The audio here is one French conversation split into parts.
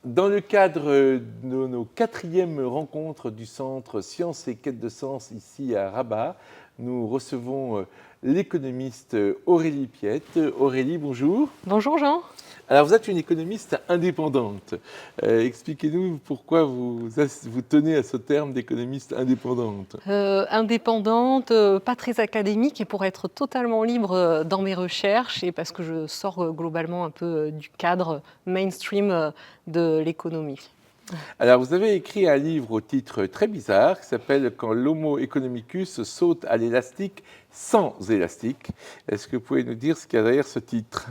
Dans le cadre de nos quatrièmes rencontres du Centre Sciences et Quêtes de Sens ici à Rabat, nous recevons l'économiste Aurélie Piette. Aurélie, bonjour. Bonjour Jean. Alors vous êtes une économiste indépendante. Expliquez-nous pourquoi vous tenez à ce terme d'économiste indépendante. Indépendante, pas très académique et pour être totalement libre dans mes recherches et parce que je sors globalement un peu du cadre mainstream de l'économie. Alors vous avez écrit un livre au titre très bizarre qui s'appelle Quand l'Homo economicus saute à l'élastique sans élastique. Est-ce que vous pouvez nous dire ce qu'il y a derrière ce titre?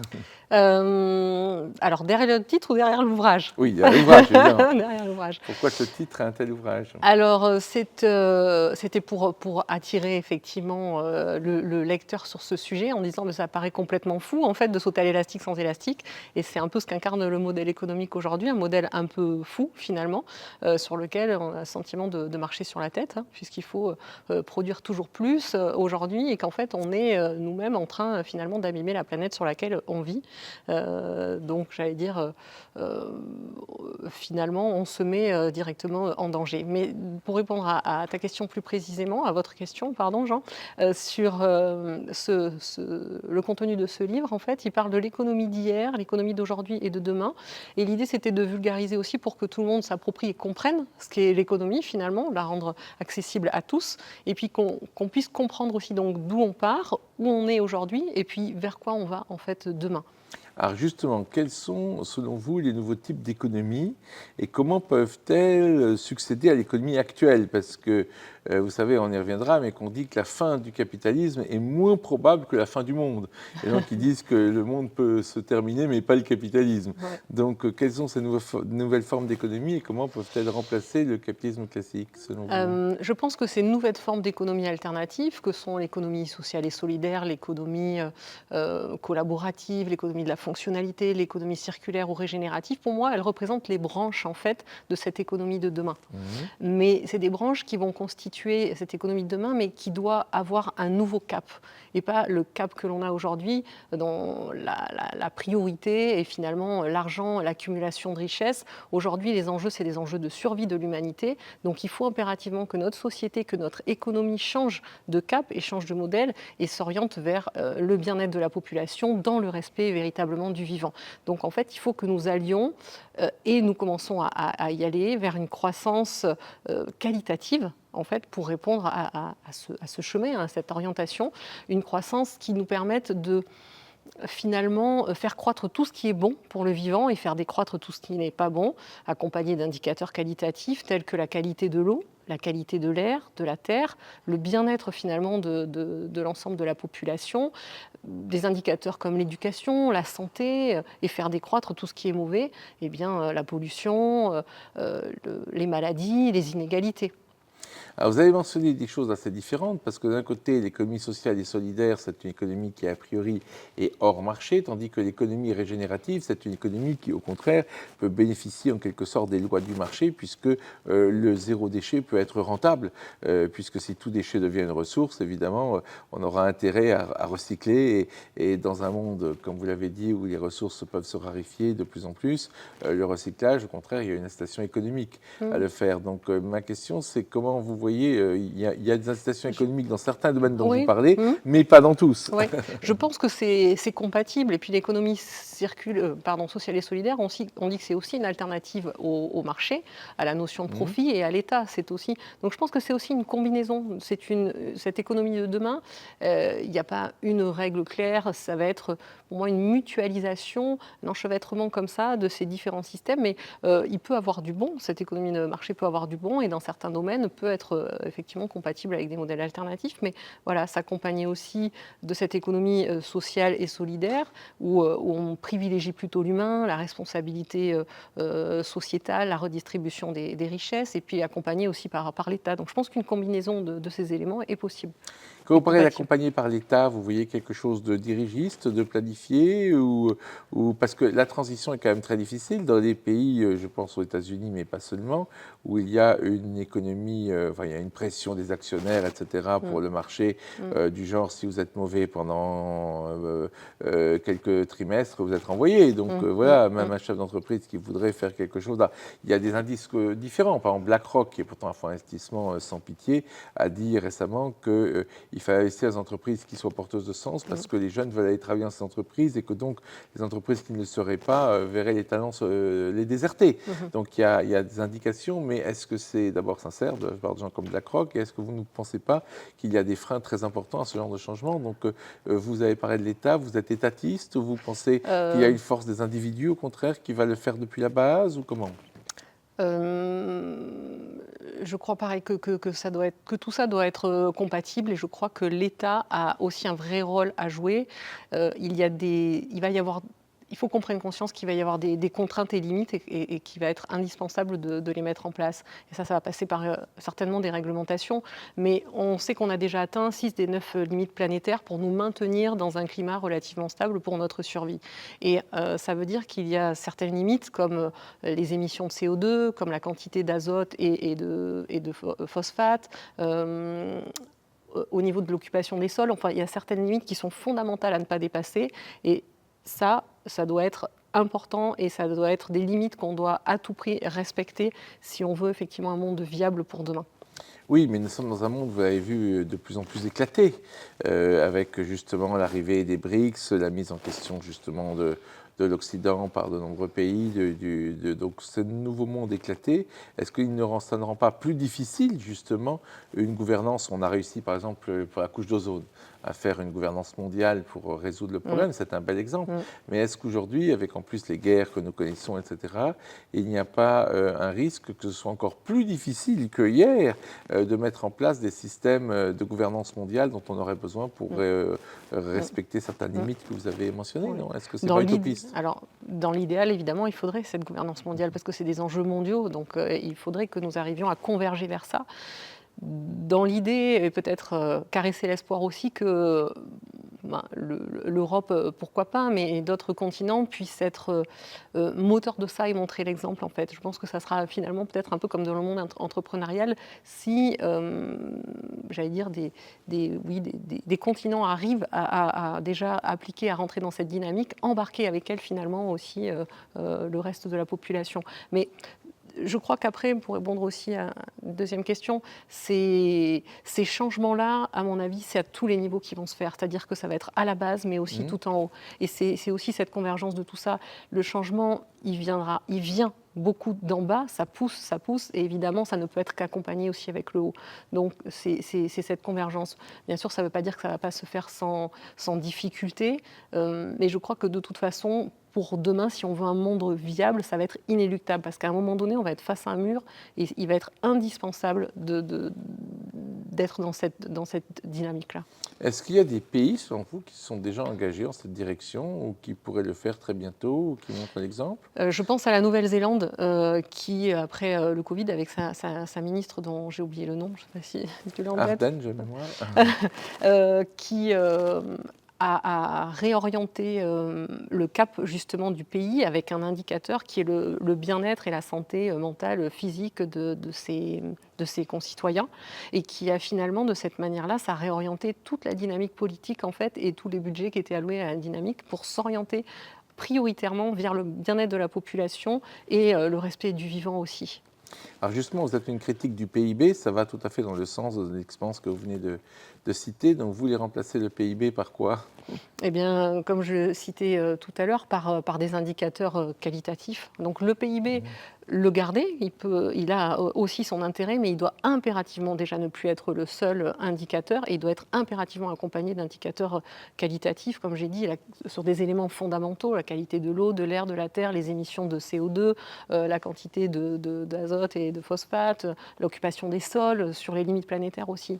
Alors derrière le titre ou derrière l'ouvrage? Oui, il y a l'ouvrage, évidemment. Derrière l'ouvrage. Pourquoi ce titre a un tel ouvrage? Alors c'était pour attirer effectivement le lecteur sur ce sujet en disant que ça paraît complètement fou en fait de sauter à l'élastique sans élastique et c'est un peu ce qu'incarne le modèle économique aujourd'hui, un modèle un peu fou finalement sur lequel on a le sentiment de marcher sur la tête puisqu'il faut produire toujours plus aujourd'hui et qu'en fait on est nous-mêmes en train finalement d'abîmer la planète sur laquelle on vit. Donc j'allais dire finalement on se met directement en danger. Mais pour répondre à ta question plus précisément, à votre question, pardon Jean, sur le contenu de ce livre, en fait, il parle de l'économie d'hier, l'économie d'aujourd'hui et de demain. Et l'idée, c'était de vulgariser aussi pour que tout le monde s'approprie et comprenne ce qu'est l'économie finalement, la rendre accessible à tous, et puis qu'on puisse comprendre aussi donc d'où on part, où on est aujourd'hui, et puis vers quoi on va en fait demain. Alors justement, quels sont, selon vous, les nouveaux types d'économie et comment peuvent-elles succéder à l'économie actuelle? Parce que, vous savez, on y reviendra, mais qu'on dit que la fin du capitalisme est moins probable que la fin du monde. Et donc, ils disent que le monde peut se terminer, mais pas le capitalisme. Ouais. Donc, quelles sont ces nouvelles formes d'économie et comment peuvent-elles remplacer le capitalisme classique, selon vous? Je pense que ces nouvelles formes d'économie alternative, que sont l'économie sociale et solidaire, l'économie collaborative, l'économie de la fonctionnalité, l'économie circulaire ou régénérative, pour moi, elles représentent les branches en fait de cette économie de demain. Mhm. Mais c'est des branches qui vont constituer cette économie de demain, mais qui doit avoir un nouveau cap et pas le cap que l'on a aujourd'hui dans la priorité et finalement l'argent, l'accumulation de richesses. Aujourd'hui, les enjeux, c'est des enjeux de survie de l'humanité. Donc il faut impérativement que notre société, que notre économie change de cap et change de modèle et s'oriente vers le bien-être de la population dans le respect véritablement du vivant. Donc en fait, il faut que nous allions et nous commençons à y aller vers une croissance qualitative en fait, pour répondre à ce chemin, à cette orientation, une croissance qui nous permette de finalement faire croître tout ce qui est bon pour le vivant et faire décroître tout ce qui n'est pas bon, accompagné d'indicateurs qualitatifs tels que la qualité de l'eau, la qualité de l'air, de la terre, le bien-être finalement de l'ensemble de la population, des indicateurs comme l'éducation, la santé, et faire décroître tout ce qui est mauvais, eh bien, la pollution, les maladies, les inégalités. Alors, vous avez mentionné des choses assez différentes, parce que d'un côté, l'économie sociale et solidaire, c'est une économie qui, a priori, est hors marché, tandis que l'économie régénérative, c'est une économie qui, au contraire, peut bénéficier en quelque sorte des lois du marché, puisque le zéro déchet peut être rentable, puisque si tout déchet devient une ressource, évidemment, on aura intérêt à recycler, et dans un monde, comme vous l'avez dit, où les ressources peuvent se raréfier de plus en plus, le recyclage, au contraire, il y a une incitation économique à le faire. Donc, ma question, c'est comment vous voyez, il y a des incitations économiques dans certains domaines dont vous Oui. parlez, mais pas dans tous. Oui, je pense que c'est compatible. Et puis l'économie sociale et solidaire, on dit que c'est aussi une alternative au marché, à la notion de profit et à l'État. Donc je pense que c'est aussi une combinaison. Cette économie de demain, il n'y a pas une règle claire. Ça va être pour moi une mutualisation, un enchevêtrement comme ça de ces différents systèmes. Mais il peut avoir du bon. Cette économie de marché peut avoir du bon et dans certains domaines peut être effectivement compatible avec des modèles alternatifs. Mais voilà, s'accompagner aussi de cette économie sociale et solidaire où on privilégie plutôt l'humain, la responsabilité sociétale, la redistribution des richesses et puis accompagné aussi par l'État. Donc je pense qu'une combinaison de ces éléments est possible. Quand vous parlez compatible. d'accompagner par l'État, vous voyez quelque chose de dirigiste, de planifié parce que la transition est quand même très difficile dans des pays, je pense aux États-Unis, mais pas seulement, où il y a une économie, enfin, il y a une pression des actionnaires, etc., pour le marché, du genre, si vous êtes mauvais pendant quelques trimestres, vous êtes renvoyé. Donc voilà, même un chef d'entreprise qui voudrait faire quelque chose, là, il y a des indices différents. Par exemple, BlackRock, qui est pourtant un fonds d'investissement sans pitié, a dit récemment qu'il fallait investir dans des entreprises qui soient porteuses de sens parce que les jeunes veulent aller travailler dans ces entreprises et que donc les entreprises qui ne le seraient pas verraient les talents les déserter. Donc il y a des indications, mais est-ce que c'est d'abord sincère de la part de gens comme BlackRock et est-ce que vous ne pensez pas qu'il y a des freins très importants à ce genre de changement? Donc vous avez parlé de l'État, vous êtes étatiste, ou vous pensez qu'il y a une force des individus au contraire qui va le faire depuis la base ou comment? Je crois pareil que ça doit être, que tout ça doit être compatible et je crois que l'État a aussi un vrai rôle à jouer. Il va y avoir, il faut qu'on prenne conscience qu'il va y avoir des contraintes et limites et qu'il va être indispensable de les mettre en place. Et ça va passer par certainement des réglementations, mais on sait qu'on a déjà atteint 6 des 9 limites planétaires pour nous maintenir dans un climat relativement stable pour notre survie. Et ça veut dire qu'il y a certaines limites comme les émissions de CO2, comme la quantité d'azote et de phosphate. Au niveau de l'occupation des sols, enfin, il y a certaines limites qui sont fondamentales à ne pas dépasser. Et ça doit être important et ça doit être des limites qu'on doit à tout prix respecter si on veut effectivement un monde viable pour demain. Oui, mais nous sommes dans un monde, vous l'avez vu, de plus en plus éclaté, avec justement l'arrivée des BRICS, la mise en question justement de l'Occident par de nombreux pays, donc ce nouveau monde éclaté, est-ce que ça ne rend pas plus difficile justement une gouvernance? On a réussi par exemple pour la couche d'ozone à faire une gouvernance mondiale pour résoudre le problème, c'est un bel exemple. Mais est-ce qu'aujourd'hui, avec en plus les guerres que nous connaissons, etc., il n'y a pas un risque que ce soit encore plus difficile que hier de mettre en place des systèmes de gouvernance mondiale dont on aurait besoin pour respecter certaines limites que vous avez mentionnées, non? Est-ce que c'est pas utopiste? Alors, dans l'idéal, évidemment, il faudrait cette gouvernance mondiale parce que c'est des enjeux mondiaux, donc il faudrait que nous arrivions à converger vers ça. Dans l'idée, et peut-être caresser l'espoir aussi que l'Europe, pourquoi pas, mais d'autres continents puissent être moteurs de ça et montrer l'exemple en fait. Je pense que ça sera finalement peut-être un peu comme dans le monde entrepreneurial si, j'allais dire, des continents arrivent à déjà appliquer, à rentrer dans cette dynamique, embarquer avec elle finalement aussi le reste de la population. Mais je crois qu'après, pour répondre aussi à une deuxième question, ces changements-là, à mon avis, c'est à tous les niveaux qui vont se faire. C'est-à-dire que ça va être à la base, mais aussi tout en haut. Et c'est aussi cette convergence de tout ça. Le changement, il vient beaucoup d'en bas, ça pousse, et évidemment, ça ne peut être qu'accompagné aussi avec le haut. Donc, c'est cette convergence. Bien sûr, ça ne veut pas dire que ça ne va pas se faire sans difficulté, mais je crois que de toute façon, pour demain, si on veut un monde viable, ça va être inéluctable, parce qu'à un moment donné, on va être face à un mur, et il va être indispensable d'être dans cette dynamique-là. Est-ce qu'il y a des pays, selon vous, qui sont déjà engagés dans cette direction ou qui pourraient le faire très bientôt ou qui montrent l'exemple? Je pense à la Nouvelle-Zélande qui, après le Covid, avec sa ministre dont j'ai oublié le nom, je ne sais pas si tu l'as en tête. Ardenne, j'ai mémoire. Qui a réorienté le cap justement du pays avec un indicateur qui est le bien-être et la santé mentale, physique de ses concitoyens, et qui a finalement, de cette manière-là, ça a réorienté toute la dynamique politique en fait et tous les budgets qui étaient alloués à la dynamique pour s'orienter prioritairement vers le bien-être de la population et le respect du vivant aussi. Alors justement, vous êtes une critique du PIB, ça va tout à fait dans le sens de l'expérience que vous venez de citer. Donc vous voulez remplacer le PIB par quoi? Eh bien, comme je le citais tout à l'heure, par des indicateurs qualitatifs. Donc le PIB, le garder, il a aussi son intérêt, mais il doit impérativement déjà ne plus être le seul indicateur, et il doit être impérativement accompagné d'indicateurs qualitatifs, comme j'ai dit, sur des éléments fondamentaux, la qualité de l'eau, de l'air, de la terre, les émissions de CO2, la quantité d'azote et de phosphate, l'occupation des sols, sur les limites planétaires aussi.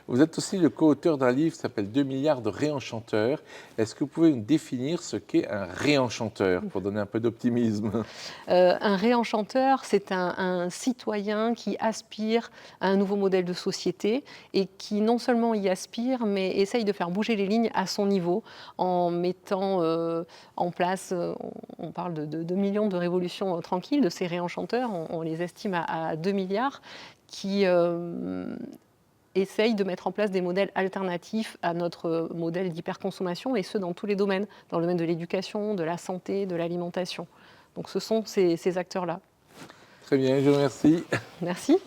Vous êtes aussi le co-auteur d'un livre qui s'appelle 2 milliards de réenchanteurs. Est-ce que vous pouvez nous définir ce qu'est un réenchanteur, pour donner un peu d'optimisme? Un réenchanteur, c'est un citoyen qui aspire à un nouveau modèle de société et qui non seulement y aspire, mais essaye de faire bouger les lignes à son niveau en mettant en place, on parle de 2 millions de révolutions tranquilles, de ces réenchanteurs, on les estime à 2 milliards, qui essaye de mettre en place des modèles alternatifs à notre modèle d'hyperconsommation, et ce, dans tous les domaines, dans le domaine de l'éducation, de la santé, de l'alimentation. Donc ce sont ces acteurs-là. Très bien, je vous remercie. Merci.